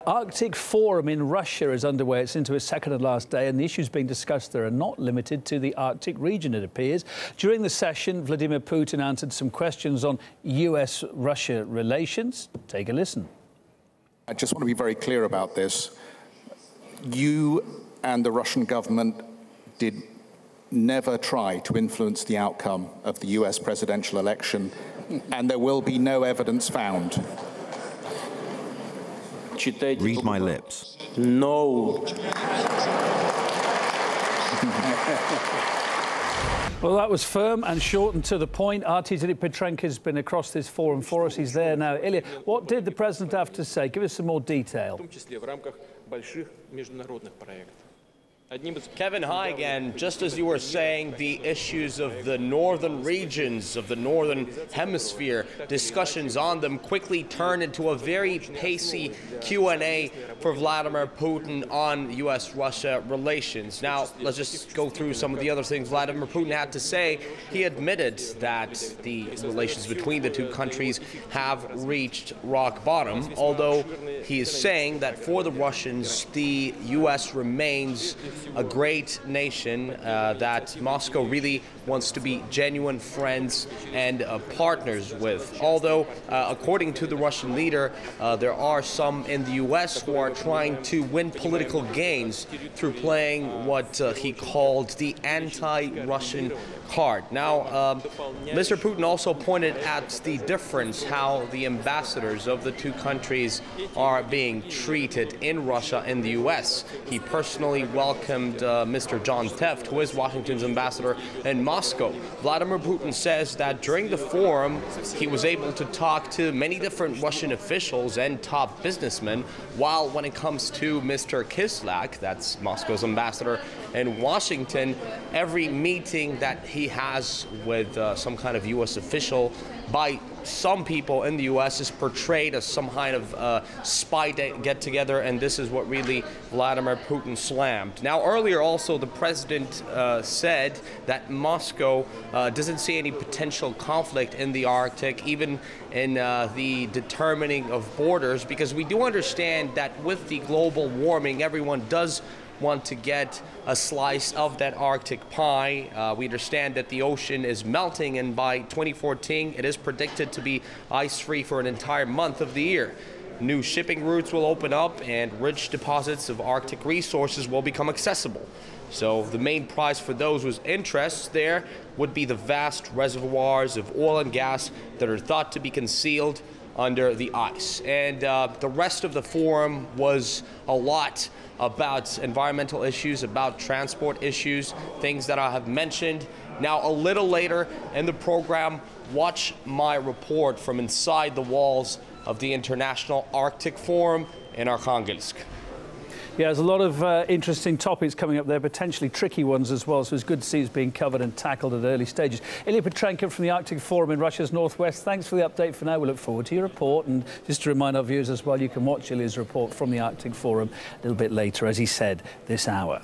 Arctic Forum in Russia is underway. It's into its second and last day, and the issues being discussed there are not limited to the Arctic region, it appears. During the session, Vladimir Putin answered some questions on US-Russia relations. Take a listen. I just want to be very clear about this. You and the Russian government did never try to influence the outcome of the US presidential election, and there will be no evidence found. Read my lips. No. Well, that was firm and short and to the point. Arty Petrenko's been across this forum for us. He's there now. Ilya, what did the president have to say? Give us some more detail. Kevin, hi again. Just as you were saying, the issues of the northern regions of the northern hemisphere, discussions on them quickly turned into a very pacey Q&A for Vladimir Putin on US-Russia relations. Now, let's just go through some of the other things Vladimir Putin had to say. He admitted that the relations between the two countries have reached rock bottom, although he is saying that for the Russians, the US remains a great nation that Moscow really wants to be genuine friends and partners with. Although, according to the Russian leader, there are some in the US who are trying to win political gains through playing what he called the anti-Russian card. Now, Mr. Putin also pointed at the difference how the ambassadors of the two countries are being treated in Russia and the US. He personally welcomed Mr. John Teft, who is Washington's ambassador in Moscow. Vladimir Putin says that during the forum, he was able to talk to many different Russian officials and top businessmen, while when it comes to Mr. Kislyak, that's Moscow's ambassador in Washington, every meeting that he has with some kind of U.S. official by some people in the U.S. is portrayed as some kind of spy get-together, and this is what really Vladimir Putin slammed. Now, earlier also, the president said that Moscow doesn't see any potential conflict in the Arctic, even in the determining of borders, because we do understand that with the global warming, everyone does want to get a slice of that Arctic pie. We understand that the ocean is melting, and by 2014 it is predicted to be ice-free for an entire month of the year. New shipping routes will open up and rich deposits of Arctic resources will become accessible. So the main prize for those whose interests there would be the vast reservoirs of oil and gas that are thought to be concealed under the ice. And the rest of the forum was a lot about environmental issues, about transport issues, things that I have mentioned. Now, a little later in the program, watch my report from inside the walls of the International Arctic Forum in Arkhangelsk. Yeah, there's a lot of interesting topics coming up there, potentially tricky ones as well, so it's good to see it's being covered and tackled at early stages. Ilya Petrenko from the Arctic Forum in Russia's northwest, thanks for the update for now. We look forward to your report, and just to remind our viewers as well, you can watch Ilya's report from the Arctic Forum a little bit later, as he said, this hour.